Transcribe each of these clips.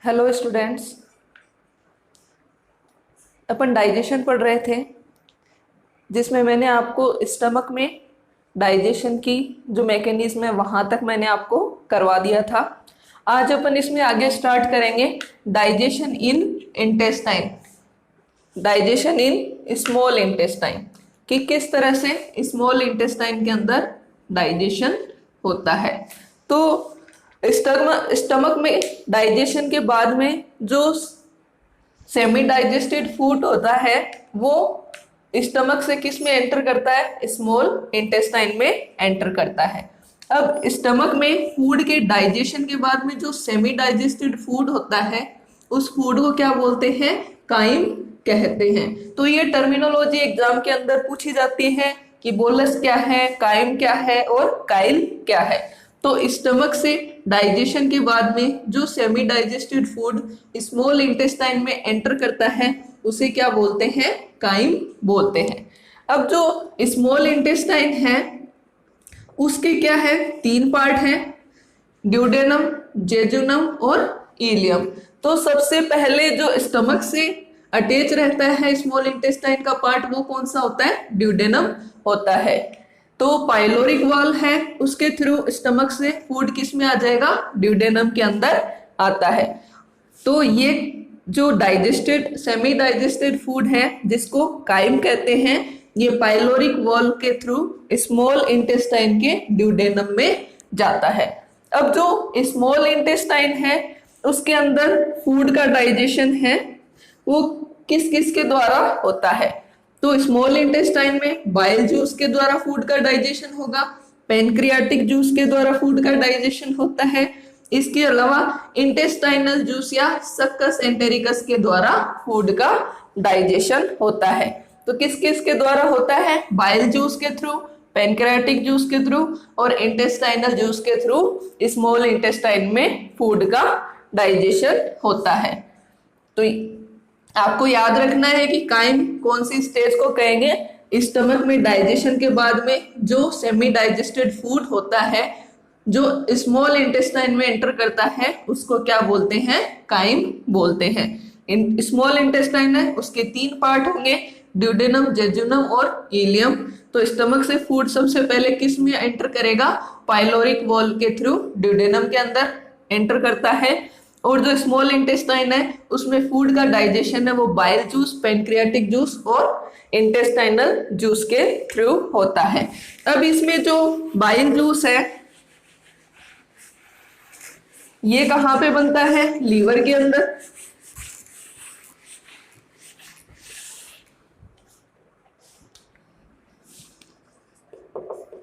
Hello students. अपन digestion पढ़ रहे थे जिसमें मैंने आपको स्टमक में डाइजेशन की जो मैकेनिज्म है वहां तक मैंने आपको करवा दिया था। आज अपन इसमें आगे स्टार्ट करेंगे digestion in intestine, digestion in small intestine, कि किस तरह से स्मॉल इंटेस्टाइन के अंदर डाइजेशन होता है। तो स्टमक में डाइजेशन के बाद में जो सेमी डाइजेस्टेड फूड होता है वो स्टमक से किस में एंटर करता है, स्मॉल इंटेस्टाइन में एंटर करता है। अब स्टमक में फूड के डाइजेशन के बाद में जो सेमी डाइजेस्टेड फूड होता है उस फूड को क्या बोलते हैं, काइम कहते हैं। तो ये टर्मिनोलॉजी एग्जाम के अंदर पूछी जाती है कि बोलस क्या है, काइम क्या है और काइल क्या है। तो स्टमक से डाइजेशन के बाद में जो semi digested food small intestine में एंटर करता है उसे क्या बोलते हैं, काइम बोलते हैं। अब जो स्मॉल इंटेस्टाइन है उसके क्या है, तीन पार्ट हैं, ड्यूडेनम, जेजुनम और इलियम। तो सबसे पहले जो स्टमक से अटैच रहता है स्मॉल इंटेस्टाइन का पार्ट वो कौन सा होता है, ड्यूडेनम होता है। तो पाइलोरिक वाल है, उसके थ्रू स्टमक से फूड किस में आ जाएगा, ड्यूडेनम के अंदर आता है। तो ये जो डाइजेस्टेड सेमी डाइजेस्टेड फूड है जिसको काइम कहते हैं, ये पाइलोरिक वॉल के थ्रू स्मॉल इंटेस्टाइन के ड्यूडेनम में जाता है। अब जो स्मॉल इंटेस्टाइन है उसके अंदर फूड का डाइजेशन है वो किस किस के द्वारा होता है। तो स्मॉल इंटेस्टाइन में बाइल जूस के द्वारा फूड का डाइजेशन होगा, पेनक्रियाटिक जूस के द्वारा फूड का डाइजेशन होता है, इसके अलावा इंटेस्टाइनल जूस या सक्कस एंटेरिकस के द्वारा फूड का डाइजेशन होता है। तो किस किस के द्वारा होता है, बाइल जूस के थ्रू, पेनक्रियाटिक जूस के थ्रू और इंटेस्टाइनल जूस के थ्रू स्मॉल इंटेस्टाइन में फूड का डाइजेशन होता है। तो आपको याद रखना है कि काइम कौन सी स्टेज को कहेंगे, स्टमक में डाइजेशन के बाद में जो सेमी डाइजेस्टेड फूड होता है जो स्मॉल इंटेस्टाइन में एंटर करता है उसको क्या बोलते हैं, काइम बोलते हैं। स्मॉल इंटेस्टाइन है उसके तीन पार्ट होंगे, ड्यूडेनम, जेजुनम और इलियम। तो स्टमक से फूड सबसे पहले किस में एंटर करेगा, पाइलोरिक वॉल के थ्रू ड्यूडेनम के अंदर एंटर करता है। और जो स्मॉल इंटेस्टाइन है उसमें फूड का डाइजेशन है वो बाइल जूस, पेनक्रियाटिक जूस और इंटेस्टाइनल जूस के थ्रू होता है। अब इसमें जो बाइल जूस है ये कहाँ पे बनता है, लीवर के अंदर।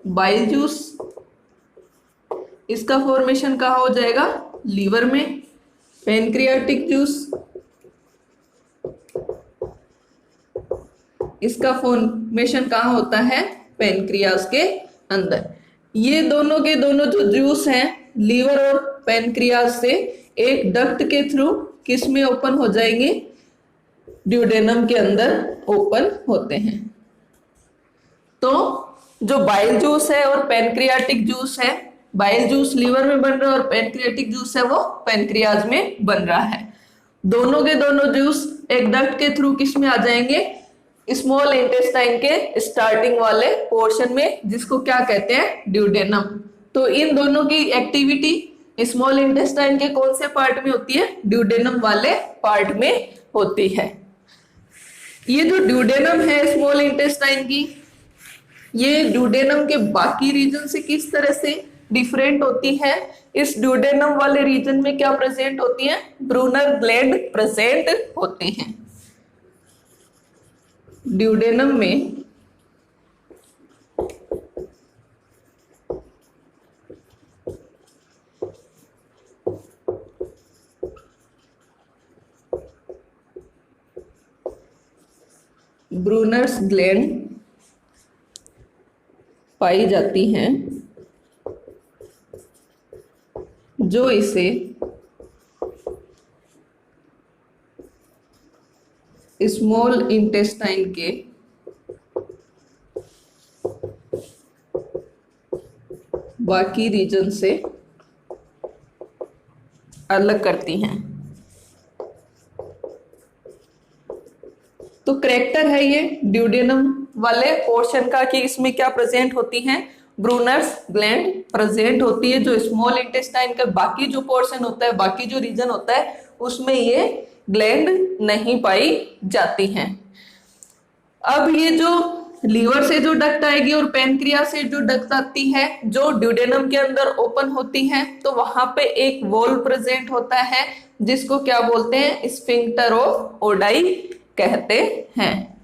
बाइल जूस इसका फॉर्मेशन कहाँ हो जाएगा, लीवर में। पेनक्रियाटिक जूस इसका फॉर्मेशन कहाँ होता है, पेनक्रियास के अंदर। ये दोनों के दोनों जो जूस हैं लीवर और पेनक्रियास से एक डक्ट के थ्रू किस में ओपन हो जाएंगे, ड्यूडेनम के अंदर ओपन होते हैं। तो जो बाइल जूस है और पेनक्रियाटिक जूस है, बाइल जूस लीवर में बन रहा है और पेनक्रियाटिक जूस है वो पेनक्रियाज में बन रहा है। दोनों के दोनों जूस एक डक्ट के थ्रू किस में आ जाएंगे, स्मॉल इंटेस्टाइन के स्टार्टिंग वाले पोर्शन में जिसको क्या कहते हैं, ड्यूडेनम। तो इन दोनों की एक्टिविटी स्मॉल इंटेस्टाइन के कौन से पार्ट में होती है, ड्यूडेनम वाले पार्ट में होती है। ये जो ड्यूडेनम है स्मॉल इंटेस्टाइन की, ये ड्यूडेनम के बाकी रीजन से किस तरह से डिफरेंट होती है। इस ड्यूडेनम वाले रीजन में क्या प्रेजेंट होती है, ब्रूनर ग्लैंड प्रेजेंट होते हैं। ड्यूडेनम में ब्रूनर्स ग्लैंड पाई जाती हैं जो इसे स्मॉल इंटेस्टाइन के बाकी रीजन से अलग करती हैं। तो करेक्टर है ये ड्यूडेनम वाले पोर्शन का कि इसमें क्या प्रेजेंट होती है, ब्रूनर्स ग्लैंड प्रेजेंट होती है। जो स्मॉल इंटेस्टाइन का बाकी जो पोर्शन होता है, बाकी जो रीजन होता है, उसमें ये ग्लैंड नहीं पाई जाती हैं। अब ये जो लीवर से जो डक्ट आएगी और पेनक्रियास से जो डक्ट आती है, जो ड्यूडेनम के अंदर ओपन होती है, तो वहां पे एक वॉल प्रेजेंट होता है जिसको क्या बोलते हैं, स्फिंक्टर ऑफ ओडाई कहते हैं।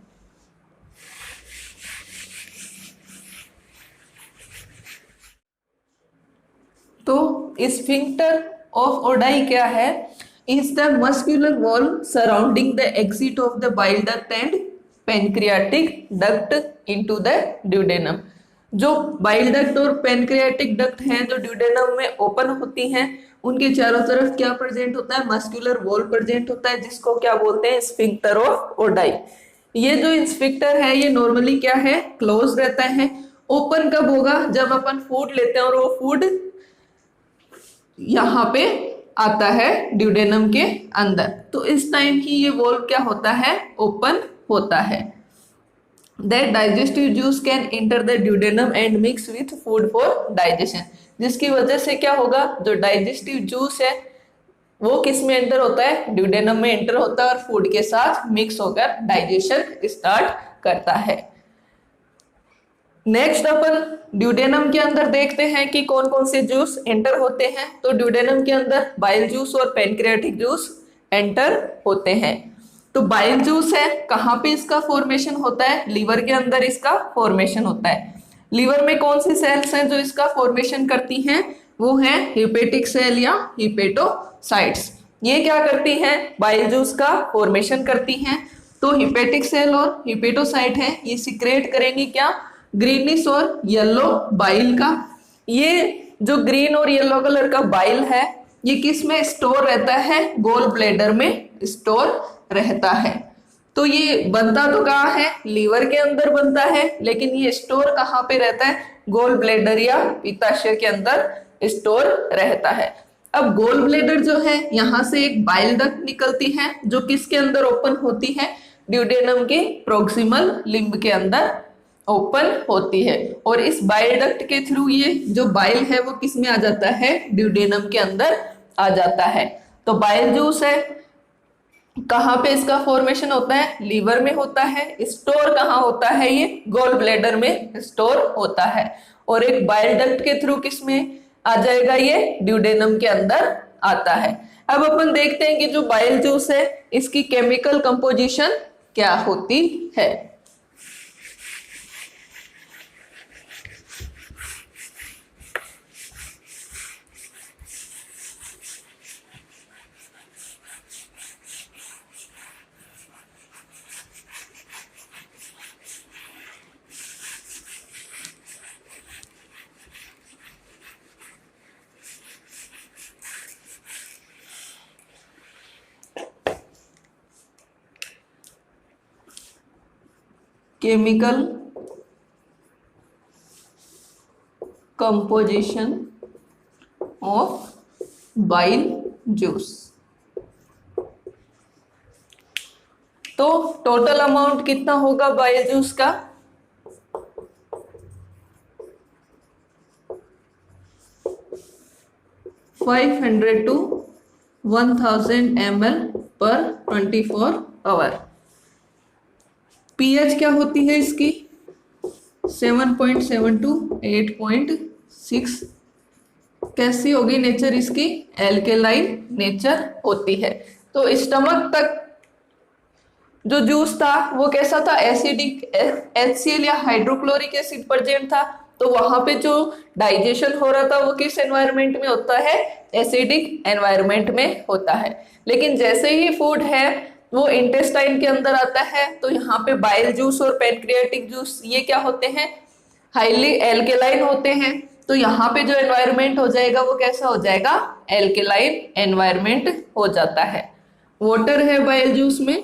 तो स्फिंक्टर ऑफ ओडाई क्या है, is the muscular wall surrounding the exit of the bile duct and pancreatic duct into the duodenum. जो बाइल डक्ट और पेनक्रियाटिक डक्ट हैं जो ड्यूडेनम में ओपन होती हैं, उनके चारों तरफ क्या प्रेजेंट होता है, मस्कुलर वॉल प्रेजेंट होता है जिसको क्या बोलते हैं, स्फिंक्टर ऑफ ओडाई। ये जो स्फिंक्टर है ये नॉर्मली क्या है, क्लोज रहता है। ओपन कब होगा, जब अपन फूड लेते हैं और वो फूड यहाँ पे आता है ड्यूडेनम के अंदर, तो इस टाइम ही ये वॉल्व क्या होता है, ओपन होता है। That digestive juice can enter the duodenum and mix with food for digestion, जिसकी वजह से क्या होगा, जो डाइजेस्टिव जूस है वो किस में एंटर होता है, ड्यूडेनम में एंटर होता है और फूड के साथ मिक्स होकर डाइजेशन स्टार्ट करता है। नेक्स्ट अपन ड्यूडेनम के अंदर देखते हैं कि कौन कौन से जूस एंटर होते हैं। तो ड्यूडेनम के अंदर बाइल जूस और पेनक्रियाटिक जूस एंटर होते हैं। तो बाइल जूस है, कहाँ पे इसका फॉर्मेशन होता है, लीवर के अंदर इसका फॉर्मेशन होता है। लीवर में कौन सी सेल्स हैं जो इसका फॉर्मेशन करती हैं, वो है हिपेटिक सेल या हिपेटोसाइट्स। ये क्या करती हैं, बाइल जूस का फॉर्मेशन करती हैं। तो हिपेटिक सेल और हिपेटोसाइट है, ये सिक्रेट करेंगी क्या, ग्रीनिश और येलो बाइल का। ये जो ग्रीन और येलो कलर का बाइल है ये किस में स्टोर रहता है, गोल ब्लैडर में स्टोर रहता है। तो ये बनता तो कहाँ है, लीवर के अंदर बनता है, लेकिन ये स्टोर कहाँ पे रहता है, गोल ब्लैडर या पित्ताशय के अंदर स्टोर रहता है। अब गोल ब्लैडर जो है, यहाँ से एक बाइल डक्ट निकलती है जो किसके अंदर ओपन होती है, ड्यूडेनम के प्रोक्सिमल लिम्ब के अंदर ओपन होती है। और इस बाइल डक्ट के थ्रू ये जो बाइल है वो किस में आ जाता है, ड्यूडेनम के अंदर आ जाता है। तो बाइल जूस है, कहाँ पे इसका फॉर्मेशन होता है, लीवर में होता है। स्टोर कहाँ होता है, ये गोल ब्लैडर में स्टोर होता है। और एक बाइल डक्ट के थ्रू किस में आ जाएगा, ये ड्यूडेनम के अंदर आता है। अब अपन देखते हैं कि जो बाइल जूस है इसकी केमिकल कंपोजिशन क्या होती है। Chemical composition of bile juice. तो टोटल अमाउंट कितना होगा बाइल जूस का, 500 to 1000 ml पर 24 आवर। पीएच क्या होती है इसकी, 7.7 to 8.6। कैसी होगी नेचर इसकी, एल्केलाइन नेचर होती है। तो स्टमक तक जो जूस था वो कैसा था, एसिडिक, HCl या हाइड्रोक्लोरिक एसिड प्रेजेंट था। तो वहां पे जो डाइजेशन हो रहा था वो किस एनवायरनमेंट में होता है, एसिडिक एनवायरनमेंट में होता है। लेकिन जैसे ही फूड है वो इंटेस्टाइन के अंदर आता है तो यहाँ पे बाइल जूस और पैनक्रियाटिक जूस ये क्या होते हैं, हाईली एल्केलाइन होते हैं। तो यहाँ पे जो एनवायरनमेंट हो जाएगा वो कैसा हो जाएगा, एल्केलाइन एनवायरनमेंट हो जाता है। वाटर है बाइल जूस में,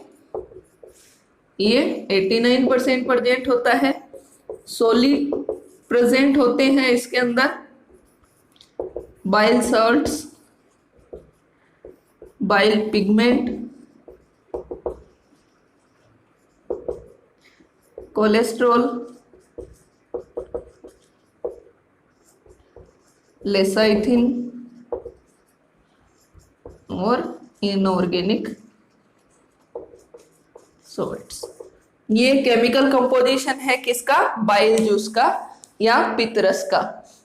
ये 89% प्रेजेंट होता है। सॉलिड प्रेजेंट होते हैं इसके अंदर, bile salts, bile pigment, cholesterol, lecithin और इनऑर्गेनिक सॉल्ट्स। ये केमिकल कंपोजिशन है किसका? बाइल जूस का या पित्तरस का,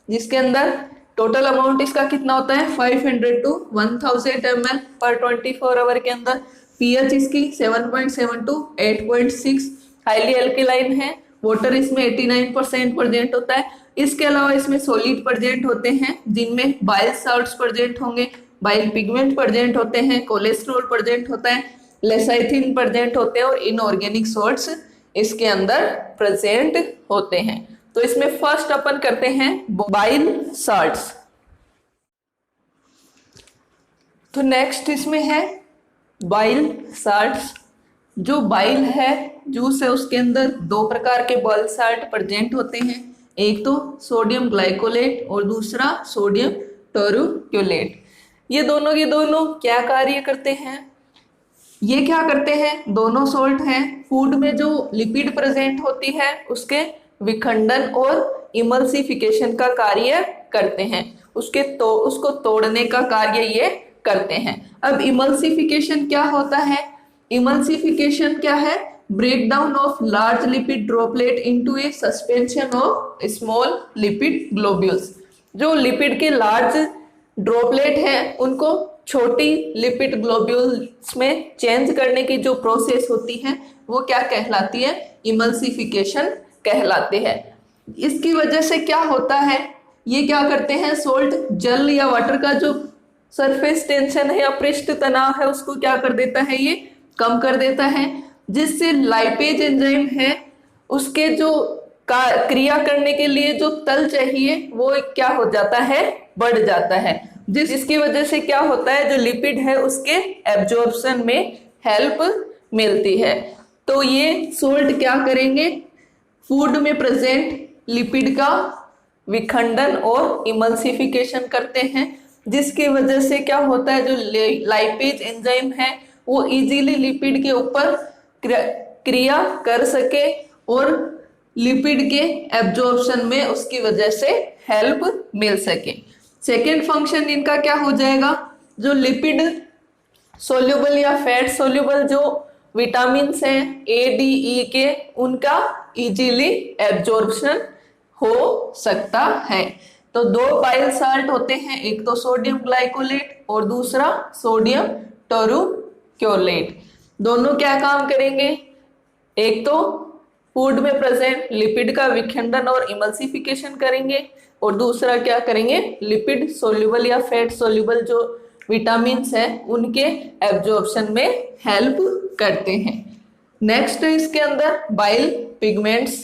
जिसके अंदर टोटल अमाउंट इसका कितना होता है 500 to 1000 ml पर 24 आवर के अंदर। पीएच इसकी 7.7 to 8.6, हाईली एल्केलाइन है। वाटर इसमें 89% प्रेजेंट होता है। इसके अलावा इसमें सॉलिड प्रेजेंट होते हैं जिनमें बाइल साल्ट्स प्रेजेंट होंगे, बाइल पिगमेंट प्रेजेंट होते हैं, कोलेस्ट्रॉल प्रेजेंट होता है, लेसाइथिन प्रेजेंट होते हैं और इनऑर्गेनिक सॉल्ट्स इसके अंदर प्रेजेंट होते हैं। तो इसमें फर्स्ट अपन करते हैं बाइल साल्ट्स। तो नेक्स्ट इसमें है बाइल साल्ट्स। जो बाइल है, जूस है, उसके अंदर दो प्रकार के बाइल साल्ट प्रेजेंट होते हैं। एक तो सोडियम ग्लाइकोलेट और दूसरा सोडियम टोरुक्योलेट। ये दोनों के दोनों क्या कार्य करते हैं? ये क्या करते हैं? दोनों सॉल्ट हैं, फूड में जो लिपिड प्रेजेंट होती है उसके विखंडन और इमल्सिफिकेशन का कार्य करते हैं। उसको तोड़ने का कार्य ये करते हैं। अब इमल्सिफिकेशन क्या होता है? इमल्सिफिकेशन क्या है? Breakdown of large lipid droplet into A suspension of small lipid globules. जो लिपिड के लार्ज ड्रॉपलेट हैं उनको छोटी लिपिड ग्लोब्यूल्स में चेंज करने की जो प्रोसेस होती है वो क्या कहलाती है? इमल्सिफिकेशन कहलाते हैं। इसकी वजह से क्या होता है? ये क्या करते हैं? सोल्ट, जल या वाटर का जो सरफेस टेंशन है या पृष्ठ तनाव है उसको क्या कर देता है? ये कम कर देता है, जिससे लाइपेज एंजाइम है उसके जो क्रिया करने के लिए जो तल चाहिए वो क्या हो जाता है? बढ़ जाता है, जिसकी वजह से क्या होता है? जो लिपिड है उसके एब्जॉर्प्शन में हेल्प मिलती है। तो ये सोल्ट क्या करेंगे? फूड में प्रेजेंट लिपिड का विखंडन और इमल्सिफिकेशन करते हैं, जिसकी वजह से क्या होता है? जो लाइपेज एंजाइम है वो इजीली लिपिड के ऊपर क्रिया कर सके और लिपिड के एब्जॉर्प्शन में उसकी वजह से हेल्प मिल सके। सेकेंड फंक्शन इनका क्या हो जाएगा? जो लिपिड सोल्यूबल या फैट सोल्यूबल जो विटामिन हैं ए डी ई के, उनका इजीली एब्जॉर्प्शन हो सकता है। तो दो बाइल साल्ट होते हैं, एक तो सोडियम ग्लाइकोलेट और दूसरा सोडियम टोरुक्योलेट। दोनों क्या काम करेंगे? एक तो फूड में प्रेजेंट लिपिड का विखंडन और इमल्सिफिकेशन करेंगे और दूसरा क्या करेंगे? लिपिड सोल्यूबल या फैट सोल्यूबल जो विटामिन हैं उनके एब्जॉर्प्शन में हेल्प करते हैं। नेक्स्ट है इसके अंदर बाइल पिगमेंट्स।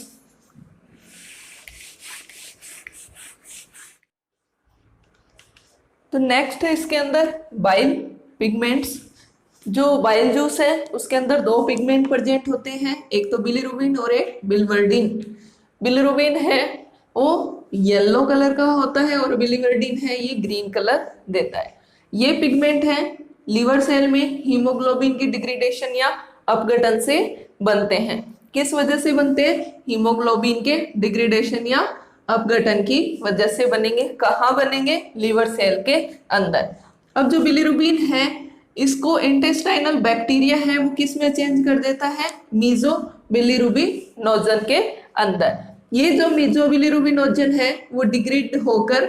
तो नेक्स्ट है इसके अंदर बाइल पिगमेंट्स। जो बाइल जूस है उसके अंदर दो पिगमेंट प्रेजेंट होते हैं, एक तो बिलिरुबिन और एक बिलिवर्डिन। बिलिरुबिन है वो येलो कलर का होता है और बिलिवर्डिन है ये ग्रीन कलर देता है। ये पिगमेंट है लीवर सेल में हीमोग्लोबिन की डिग्रेडेशन या अपघटन से बनते हैं। किस वजह से बनते हैं? हीमोग्लोबिन के डिग्रेडेशन या अपघटन की वजह से बनेंगे। कहाँ बनेंगे? लीवर सेल के अंदर। अब जो बिलिरुबिन है इसको इंटेस्टाइनल बैक्टीरिया है वो किस में चेंज कर देता है? मीजो बिलिरुबिनोजन के अंदर। ये जो मीजो बिलिरुबिनोजन है वो डिग्रेड होकर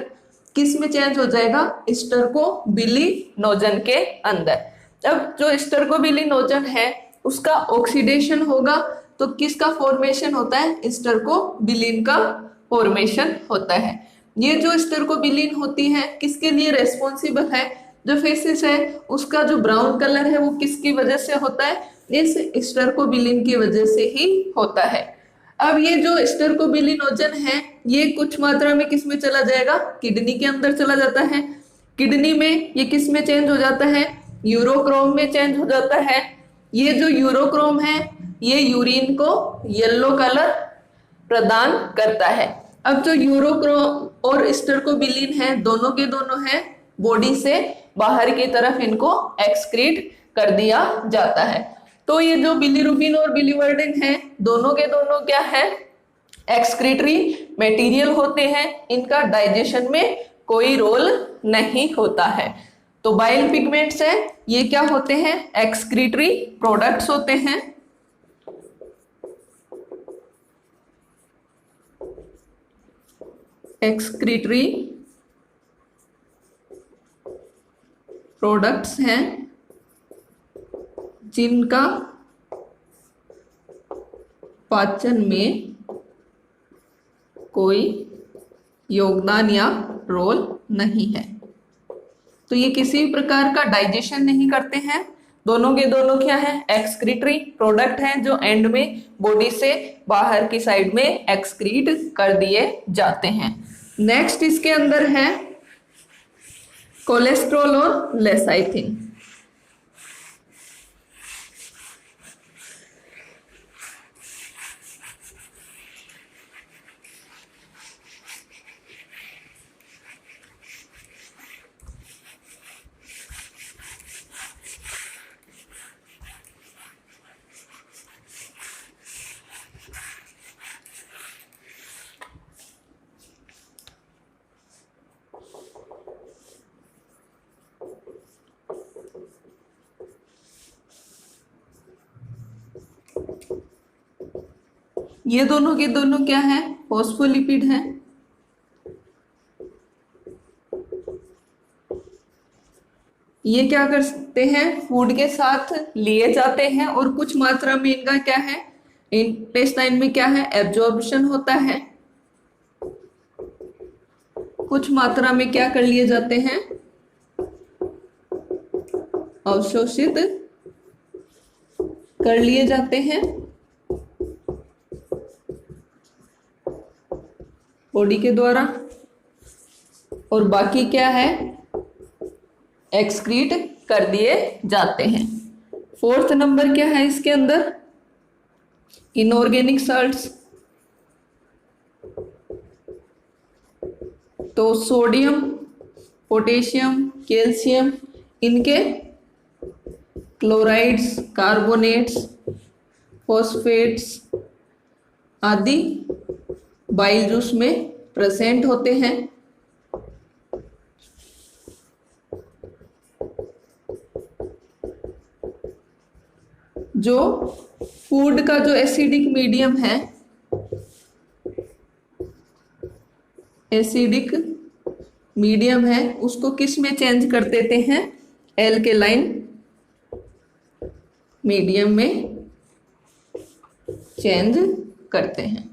किस में चेंज हो जाएगा? स्टर्कोबिलिनोजन के अंदर। अब जो स्टर्कोबिलिनोजन है उसका ऑक्सीडेशन होगा तो किसका फॉर्मेशन होता है? स्टर्कोबिलिन का फॉर्मेशन होता है। ये जो स्टर्कोबिलिन होती है किसके लिए रेस्पॉन्सिबल है? जो फेसिस है उसका जो ब्राउन कलर है वो किसकी वजह से होता है? इस स्टर्कोबिलिन की वजह से ही होता है। अब ये जो स्टर्कोबिलिनोजन है ये कुछ मात्रा में किस में चला जाएगा? किडनी के अंदर चला जाता है। किडनी में ये किस में चेंज हो जाता है? यूरोक्रोम में चेंज हो जाता है। ये जो यूरोक्रोम है ये यूरिन को येलो कलर प्रदान करता है। अब जो यूरोक्रोम और स्टर्कोबिलिन है दोनों के दोनों है बॉडी से बाहर की तरफ इनको एक्सक्रीट कर दिया जाता है। तो ये जो बिलीरुबिन और बिलीवर्डिन है, दोनों के दोनों क्या है, एक्सक्रीटरी मटेरियल होते हैं, इनका डाइजेशन में कोई रोल नहीं होता है। तो बाइल पिगमेंट्स है, ये क्या होते हैं, एक्सक्रीटरी प्रोडक्ट्स होते हैं। एक्सक्रीटरी प्रोडक्ट्स हैं जिनका पाचन में कोई योगदान या रोल नहीं है। तो ये किसी भी प्रकार का डाइजेशन नहीं करते हैं, दोनों के दोनों क्या है, एक्सक्रीटरी प्रोडक्ट हैं जो एंड में बॉडी से बाहर की साइड में एक्सक्रीट कर दिए जाते हैं। नेक्स्ट इसके अंदर है कोलेस्ट्रॉल और लेसाइथिन। ये दोनों के दोनों क्या है, फॉस्फोलिपिड हैं। ये क्या करते हैं, फूड के साथ लिए जाते हैं और कुछ मात्रा में इनका क्या है, इंटेस्टाइन में क्या है, एब्जॉर्प्शन होता है। कुछ मात्रा में क्या कर लिए जाते हैं, अवशोषित कर लिए जाते हैं बॉडी के द्वारा, और बाकी क्या है, एक्सक्रीट कर दिए जाते हैं। फोर्थ नंबर क्या है इसके अंदर, इनऑर्गेनिक सॉल्ट्स। तो सोडियम, पोटेशियम, कैल्शियम, इनके क्लोराइड्स, कार्बोनेट्स, फॉस्फेट्स आदि बाइल जूस में प्रेजेंट होते हैं। जो फूड का जो एसिडिक मीडियम है, एसिडिक मीडियम है, उसको किस में चेंज कर देते हैं, एल्केलाइन मीडियम में चेंज करते हैं।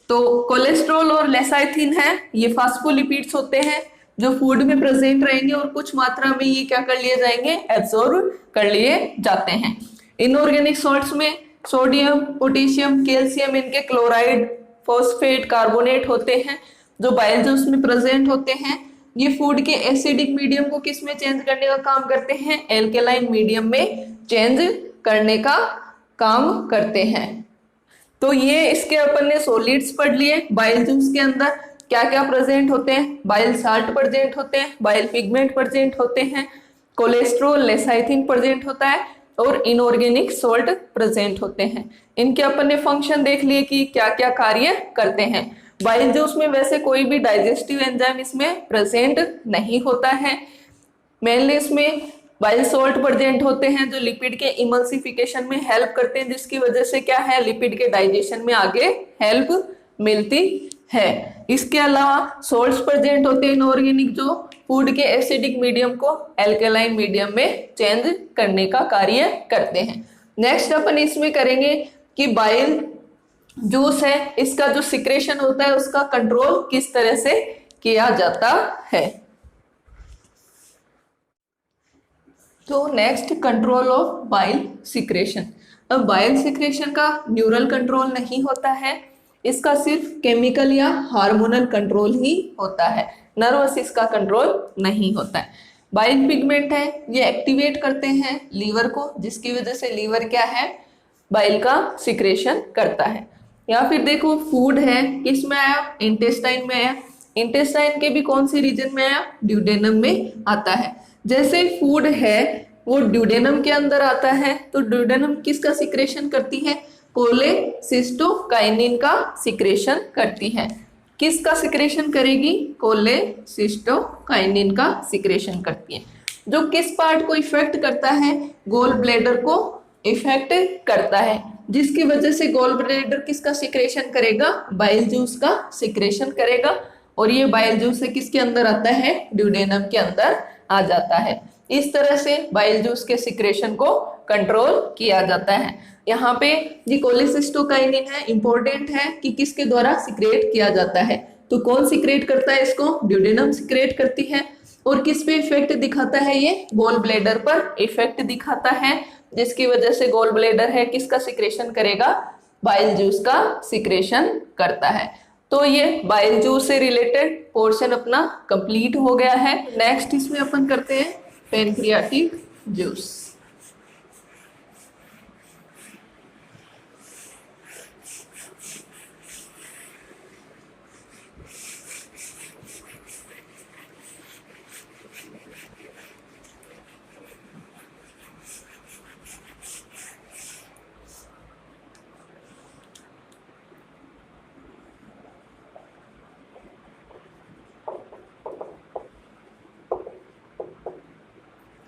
तो कोलेस्ट्रॉल और लेसाइथिन है, ये फास्फोलिपिड्स होते हैं जो फूड में प्रेजेंट रहेंगे और कुछ मात्रा में ये क्या कर लिए जाएंगे, एब्जॉर्ब कर लिए जाते हैं। इनऑर्गेनिक सॉल्ट्स में सोडियम, पोटेशियम, कैल्शियम, इनके क्लोराइड, फॉस्फेट, कार्बोनेट होते हैं जो बाइल जूस में प्रेजेंट होते हैं। ये फूड के एसिडिक मीडियम को किस में चेंज करने का काम करते हैं, एल्केलाइन मीडियम में चेंज करने का काम करते हैं। तो ये इसके अपन ने सॉलिड्स पढ़ लिए। बाइल जूस के अंदर क्या क्या प्रेजेंट होते हैं, बाइल साल्ट प्रेजेंट होते हैं, बाइल पिगमेंट प्रेजेंट होते हैं, कोलेस्ट्रॉल, लेसाइथिन प्रेजेंट होता है और इनऑर्गेनिक सॉल्ट प्रेजेंट होते हैं। इनके अपन ने फंक्शन देख लिए कि क्या क्या कार्य करते हैं। बाइल जूस में वैसे कोई भी डाइजेस्टिव एंजाइम इसमें प्रेजेंट नहीं होता है। मेनली इसमें बाइल सॉल्ट प्रेजेंट होते हैं जो लिपिड के इमल्सिफिकेशन में हेल्प करते हैं, जिसकी वजह से क्या है, लिपिड के डाइजेशन में आगे हेल्प मिलती है। इसके अलावा सॉल्ट्स प्रेजेंट होते हैं इनऑर्गेनिक जो फूड के एसिडिक मीडियम को एल्केलाइन मीडियम में चेंज करने का कार्य करते हैं। नेक्स्ट अपन इसमें करेंगे कि बाइल जूस है, इसका जो सिक्रेशन होता है उसका कंट्रोल किस तरह से किया जाता है। तो next, control of bile secretion. अब बाइल सिक्रेशन का न्यूरल कंट्रोल नहीं होता है, इसका सिर्फ केमिकल या हार्मोनल कंट्रोल ही होता है, नर्वस इसका कंट्रोल नहीं होता है। बाइल पिगमेंट है, ये एक्टिवेट करते हैं लीवर को, जिसकी वजह से लीवर क्या है, बाइल का सिक्रेशन करता है। या फिर देखो फूड है, किसमें आया, इंटेस्टाइन में आया। इंटेस्टाइन के भी कौन सी रीजन में आया, ड्यूडेनम में आता है। जैसे फूड है वो ड्यूडेनम के अंदर आता है। तो ड्यूडेनम किसका सिक्रेशन करती है? कोलेसिस्टोकाइनिन का सिक्रेशन करती है। किसका सिक्रेशन करेगी? कोलेसिस्टोकाइनिन का सिक्रेशन करती है, जो किस पार्ट को इफेक्ट करता है? गोल ब्लैडर को इफेक्ट करता है, जिसकी वजह से गोल ब्लैडर किसका सिक्रेशन करेगा? बाइल जूस का सिक्रेशन करेगा, और ये बाइल जूस से किसके अंदर आता है? ड्यूडेनम के अंदर आ जाता है। इस तरह से बाइल जूस के सिक्रेशन को कंट्रोल किया जाता है। यहाँ पे ये कोलेसिस्टोकाइनिन है, इंपॉर्टेंट है कि किसके द्वारा सिक्रेट किया जाता है। तो कौन सिक्रेट करता है इसको? ड्यूडेनम सिक्रेट करती है। और किस पे इफेक्ट दिखाता है? ये गोल ब्लैडर पर इफेक्ट दिखाता है, जिसकी वजह से गोल ब्लैडर है किसका सिक्रेशन करेगा? बाइल जूस का सिक्रेशन करता है। तो ये बाइल जूस से रिलेटेड पोर्शन अपना कंप्लीट हो गया है। नेक्स्ट इसमें अपन करते हैं पैनक्रियाटिक जूस।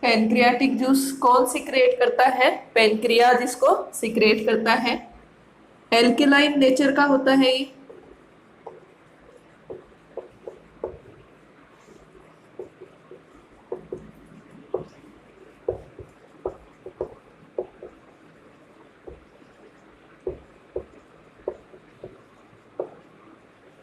पैनक्रियाटिक जूस कौन सिक्रेट करता है? पैनक्रियाज इसको सिक्रेट करता है। एल्केलाइन नेचर का होता है ये।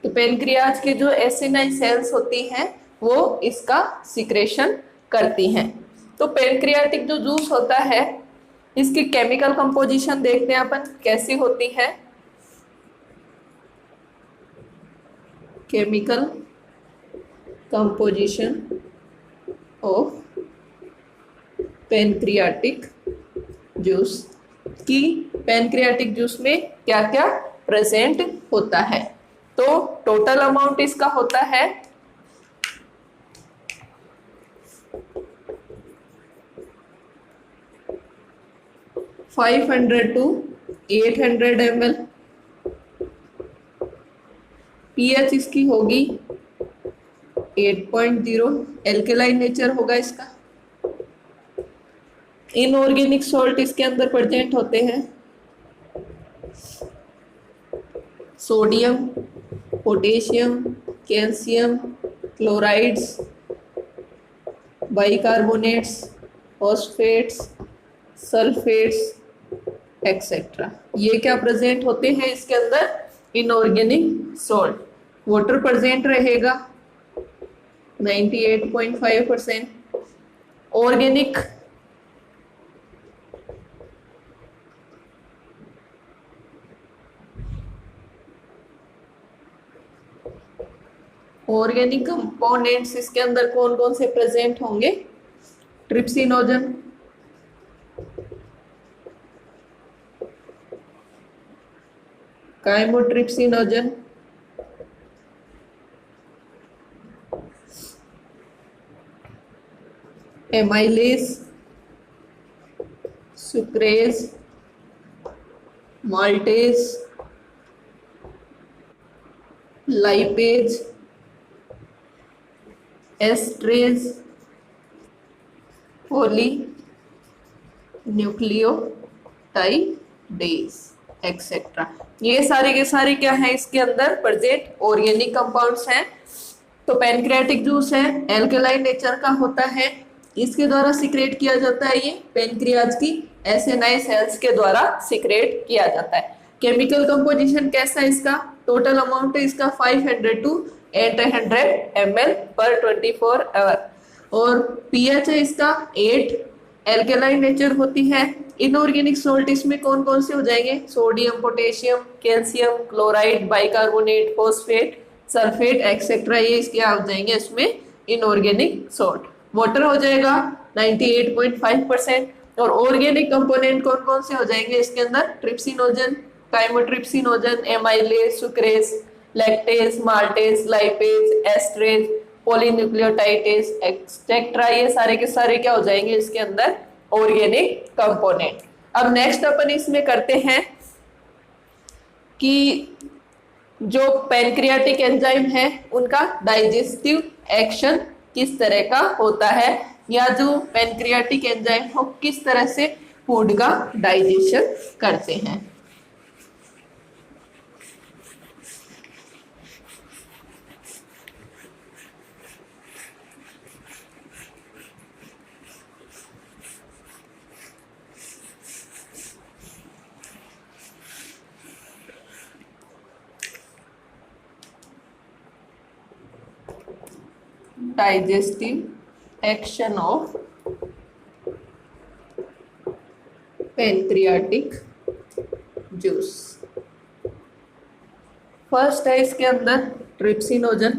तो पैनक्रियाज के जो एसिनाइन सेल्स होती हैं वो इसका सिक्रेशन करती हैं। तो पैनक्रियाटिक जो जूस होता है इसकी केमिकल कंपोजिशन देखते हैं अपन कैसी होती है। Chemical composition of pancreatic juice की पैनक्रियाटिक जूस में क्या क्या प्रेजेंट होता है। तो टोटल अमाउंट इसका होता है 500 to 800 ml। pH इसकी होगी 8.0। एल्केलाइन नेचर होगा इसका। इनऑर्गेनिक सॉल्ट इसके अंदर प्रेजेंट होते हैं, sodium, potassium, calcium, chlorides, bicarbonates, phosphates, sulphates etcetera. ये क्या प्रेजेंट होते हैं इसके अंदर? Inorganic salt. वाटर प्रेजेंट रहेगा 98.5%। ऑर्गेनिक ऑर्गेनिक कंपोनेंट्स इसके अंदर कौन कौन से प्रेजेंट होंगे? Trypsinogen, chymotrypsinogen, amylase, sucrase, maltase, lipase, esterase, poly nucleotidase etcetera. ये सारे के सारे क्या है इसके अंदर प्रेजेंट? ऑर्गेनिक कंपाउंड्स हैं। तो पैनक्रियाटिक जूस है, एल्केलाइन नेचर का होता है, इसके द्वारा सिक्रेट किया जाता है। ये पैनक्रियाज की एसिनाइन सेल्स के द्वारा सिक्रेट किया जाता है। केमिकल कंपोजिशन कैसा है इसका? टोटल अमाउंट है इसका 500 to 800 ml पर 24 आवर। और pH है इसका 8। एल्केलाइन नेचर होती है। इनऑर्गेनिक सॉल्ट इसमें कौन कौन से हो जाएंगे? Sodium, potassium, calcium, chloride, bicarbonate, phosphate, sulphate etcetera, ये इसके आ जाएंगे इसमें इनऑर्गेनिक सॉल्ट। वाटर हो जाएगा 98.5%। और ऑर्गेनिक कंपोनेंट कौन कौन से हो जाएंगे इसके अंदर? Trypsinogen, chymotrypsinogen, amylase, sucrase, lactase, maltase, lipase, esterase, polynucleotidase etcetera, ये सारे के सारे क्या हो जाएंगे इसके अंदर? Organic component. अब नेक्स्ट अपन इसमें करते हैं कि जो पैनक्रियाटिक एंजाइम है उनका डाइजेस्टिव एक्शन किस तरह का होता है, या जो पैनक्रियाटिक एंजाइम हो किस तरह से फूड का डाइजेशन करते हैं। Digestive action of pancreatic juice. First है इसके अंदर ट्रिप्सिनोजन।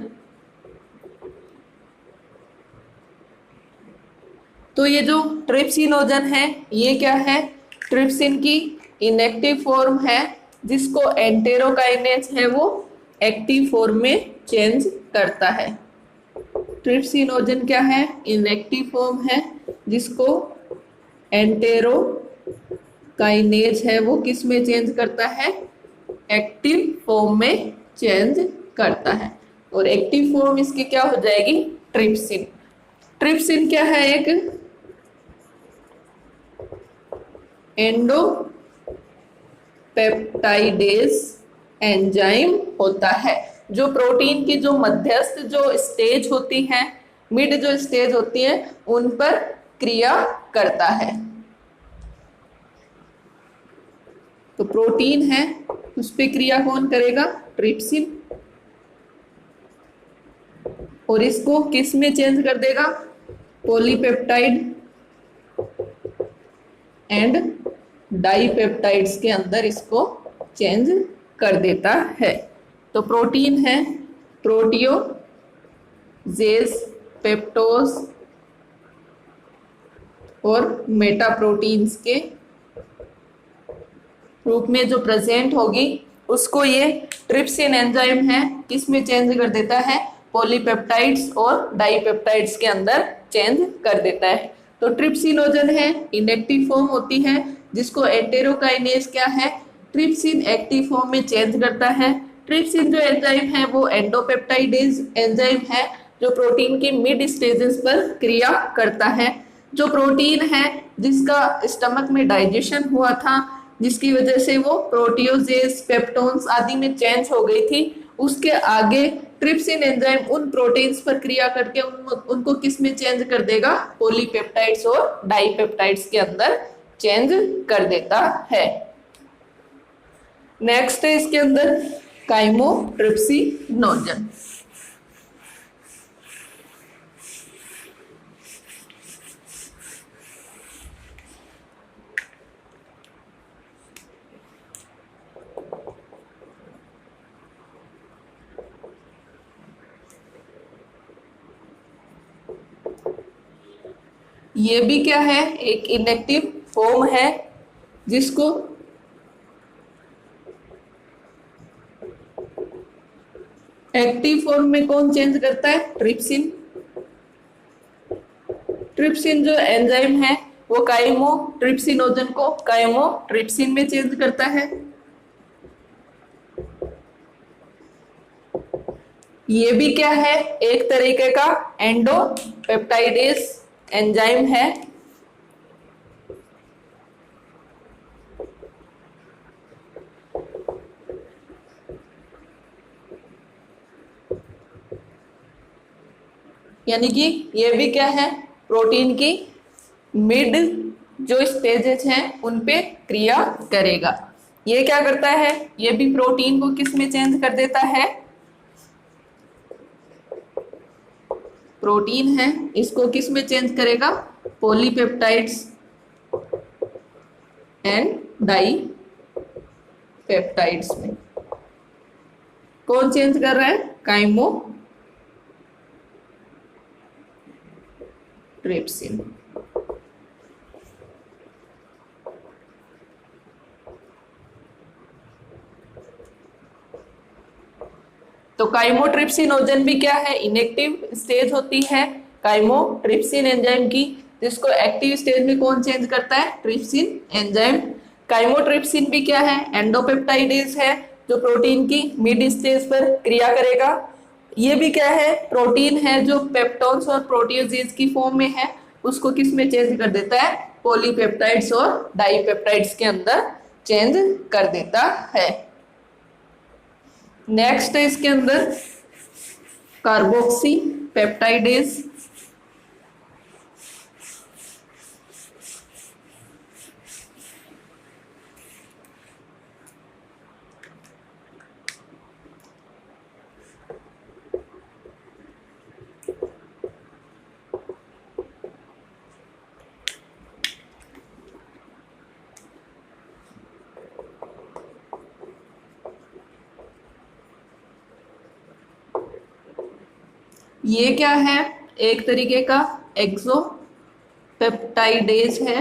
तो ये जो ट्रिप्सिनोजन है ये क्या है, ट्रिप्सिन की इनएक्टिव फॉर्म है जिसको एंटेरोकाइनेज है वो एक्टिव फॉर्म में चेंज करता है। ट्रिप्सिनोजन क्या है, इनएक्टिव फॉर्म है जिसको एंटेरोकाइनेज है वो किस में चेंज करता है, एक्टिव फॉर्म में चेंज करता है। और एक्टिव फॉर्म इसकी क्या हो जाएगी, ट्रिप्सिन। ट्रिप्सिन क्या है, एक एंडोपेप्टाइडेज एंजाइम होता है जो प्रोटीन की जो मध्यस्थ जो स्टेज होती है, मिड जो स्टेज होती है उन पर क्रिया करता है। तो प्रोटीन है उस पर क्रिया कौन करेगा, ट्रिप्सिन। और इसको किस में चेंज कर देगा, पॉलीपेप्टाइड एंड डाइपेप्टाइड्स के अंदर इसको चेंज कर देता है। तो प्रोटीन है प्रोटियोजेज, पेप्टोज और मेटाप्रोटीन्स के रूप में जो प्रेजेंट होगी उसको ये ट्रिप्सिन एंजाइम है किस में चेंज कर देता है, पॉलीपेप्टाइड्स और डाइपेप्टाइड्स के अंदर चेंज कर देता है। तो ट्रिप्सिनोजन है इनएक्टिव फॉर्म होती है जिसको एंटेरोकाइनेज क्या है, ट्रिप्सिन एक्टिव फॉर्म में चेंज करता है। ट्रिप्सिन जो एंजाइम है वो एंडोपेप्टाइडेज एंजाइम है जो प्रोटीन के मिड स्टेजेस पर क्रिया करता है। जो प्रोटीन है जिसका स्टमक में डाइजेशन हुआ था जिसकी वजह से वो प्रोटियोजेज, पेप्टोन्स आदि में चेंज हो गई थी, उसके आगे ट्रिप्सिन एंजाइम उन प्रोटीन्स पर क्रिया करके उनको किस में चेंज कर देगा, पॉलीपेप्टाइड्स और डाइपेप्टाइड्स के अंदर चेंज कर देता है। नेक्स्ट है इसके अंदर काइमोट्रिप्सिनोजन। ये भी क्या है, एक इनएक्टिव फॉर्म है जिसको एक्टिव फॉर्म में कौन चेंज करता है, ट्रिप्सिन। ट्रिप्सिन जो एंजाइम है वो काइमोट्रिप्सिनोजन को काइमोट्रिप्सिन में चेंज करता है। ये भी क्या है, एक तरीके का एंडोपेप्टाइडेज एंजाइम है। यानी कि ये भी क्या है, प्रोटीन की मिड जो स्टेजेस हैं उन पे क्रिया करेगा। ये क्या करता है, ये भी प्रोटीन को किस में चेंज कर देता है, प्रोटीन है इसको किस में चेंज करेगा, पॉलीपेप्टाइड्स एंड डाइपेप्टाइड्स में। कौन चेंज कर रहा है, काइमोट्रिप्सिन। तो काइमोट्रिप्सिनोजन भी क्या है, इनएक्टिव स्टेज होती है काइमोट्रिप्सिन एंजाइम की जिसको एक्टिव स्टेज में कौन चेंज करता है? Trypsin enzyme. काइमोट्रिप्सिन भी क्या है? एंडोपेप्टाइडेज है, जो प्रोटीन की मिड स्टेज पर क्रिया करेगा। ये भी क्या है? प्रोटीन है जो पेप्टोन्स और प्रोटियोजेज की फॉर्म में है, उसको किस में चेंज कर देता है? पॉलीपेप्टाइड्स और डाइपेप्टाइड्स के अंदर चेंज कर देता है। नेक्स्ट है इसके अंदर कार्बोक्सी पेप्टाइडेज। ये क्या है? एक तरीके का एक्सोपेप्टाइडेज है,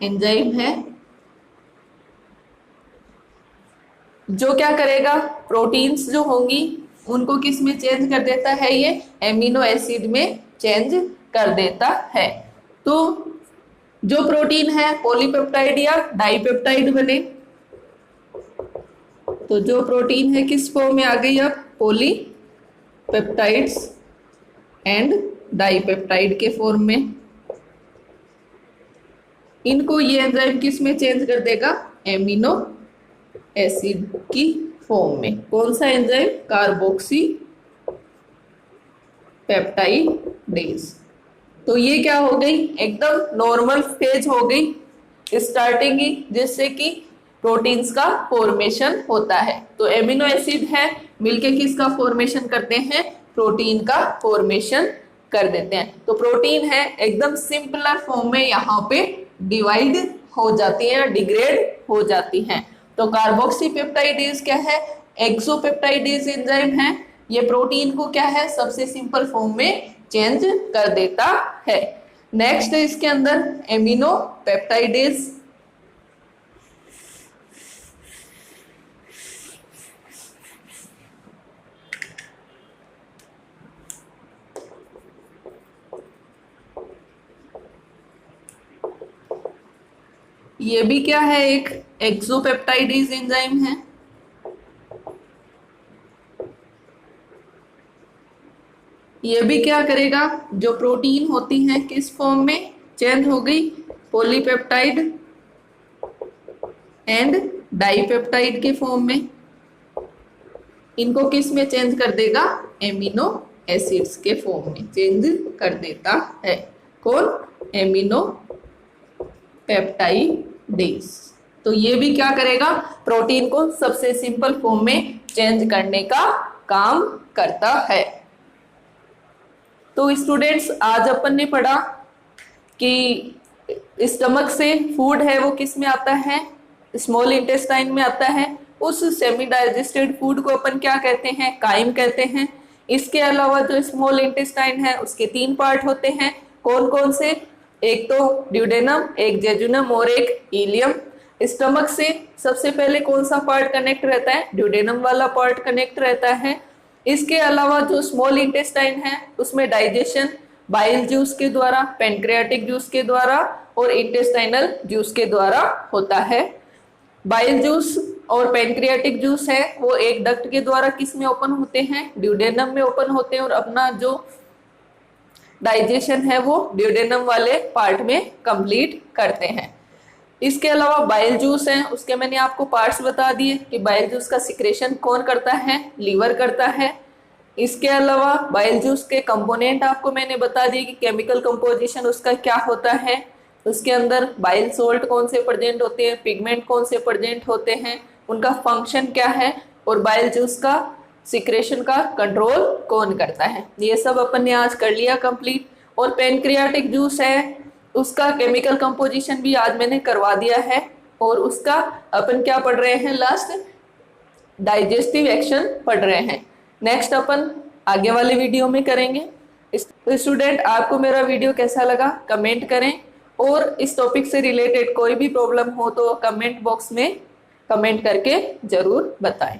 एंजाइम है, जो क्या करेगा? प्रोटीन्स जो होंगी उनको किस में चेंज कर देता है? ये एमिनो एसिड में चेंज कर देता है। तो जो प्रोटीन है पॉलीपेप्टाइड या डाइपेप्टाइड बने, तो जो प्रोटीन है किस फॉर्म में आ गई? अब पॉलीपेप्टाइड्स एंड डाइपेप्टाइड के फॉर्म में। इनको ये एंजाइम किस में चेंज कर देगा? एमिनो एसिड की फॉर्म में। कौन सा एंजाइम? Carboxy peptidase. तो ये क्या हो गई? एकदम नॉर्मल फेज हो गई, स्टार्टिंग ही, जिससे कि प्रोटीन्स का फॉर्मेशन होता है। तो एमिनो एसिड है, मिलके किसका फॉर्मेशन करते हैं? प्रोटीन का फॉर्मेशन कर देते हैं। तो प्रोटीन है एकदम सिंपलर फॉर्म में यहाँ पे डिवाइड हो जाती है, डिग्रेड हो जाती हैं। तो कार्बोक्सी पेप्टाइडेज क्या है? एक्सोपेप्टाइडेज एंजाइम है। ये प्रोटीन को क्या है? सबसे सिंपल फॉर्म में चेंज कर देता है। नेक्स्ट है इसके अंदर एमिनो पेप्टाइडेज। ये भी क्या है? एक एक्सोपेप्टाइडेज एंजाइम है। ये भी क्या करेगा? जो प्रोटीन होती है किस फॉर्म में चेंज हो गई? पॉलीपेप्टाइड एंड डाइपेप्टाइड के फॉर्म में। इनको किस में चेंज कर देगा? एमिनो एसिड्स के फॉर्म में चेंज कर देता है। कौन? Amino peptidase. तो ये भी क्या करेगा? प्रोटीन को सबसे सिंपल फॉर्म में चेंज करने का काम करता है। तो स्टूडेंट्स, आज अपन ने पढ़ा कि स्टमक से फूड है वो किस में आता है? स्मॉल इंटेस्टाइन में आता है। उस सेमी डाइजेस्टेड फूड को अपन क्या कहते हैं? काइम कहते हैं। इसके अलावा जो स्मॉल इंटेस्टाइन है उसके 3 पार्ट होते हैं। कौन कौन से? एक तो ड्यूडेनम, एक जेजुनम और एक इलियम। स्टमक से सबसे पहले कौन सा पार्ट कनेक्ट रहता है? ड्यूडेनम वाला पार्ट कनेक्ट रहता है। इसके अलावा जो स्मॉल इंटेस्टाइन है उसमें डाइजेशन बाइल जूस के द्वारा, पैनक्रियाटिक जूस के द्वारा और इंटेस्टाइनल जूस के द्वारा होता है। बाइल जूस और पैनक्रियाटिक जूस है वो एक डक्ट के द्वारा किस में ओपन होते हैं? ड्यूडेनम में ओपन होते हैं, और अपना जो डाइजेशन है वो ड्यूडेनम वाले पार्ट में कंप्लीट करते हैं। इसके अलावा बाइल जूस है, उसके मैंने आपको पार्ट्स बता दिए कि बाइल जूस का सिक्रेशन कौन करता है? लीवर करता है। इसके अलावा बाइल जूस के कंपोनेंट आपको मैंने बता दिए कि केमिकल कंपोजिशन उसका क्या होता है। उसके अंदर बाइल सोल्ट कौन से प्रेजेंट होते हैं, पिगमेंट कौन से प्रेजेंट होते हैं, उनका फंक्शन क्या है, और बाइल जूस का सिक्रेशन का कंट्रोल कौन करता है। ये सब अपन ने आज कर लिया कंप्लीट। और पैनक्रियाटिक जूस है उसका केमिकल कंपोजिशन भी आज मैंने करवा दिया है। और उसका अपन क्या पढ़ रहे हैं? लास्ट डाइजेस्टिव एक्शन पढ़ रहे हैं। नेक्स्ट अपन आगे वाले वीडियो में करेंगे। स्टूडेंट, आपको मेरा वीडियो कैसा लगा कमेंट करें, और इस टॉपिक से रिलेटेड कोई भी प्रॉब्लम हो तो कमेंट बॉक्स में कमेंट करके जरूर बताएं।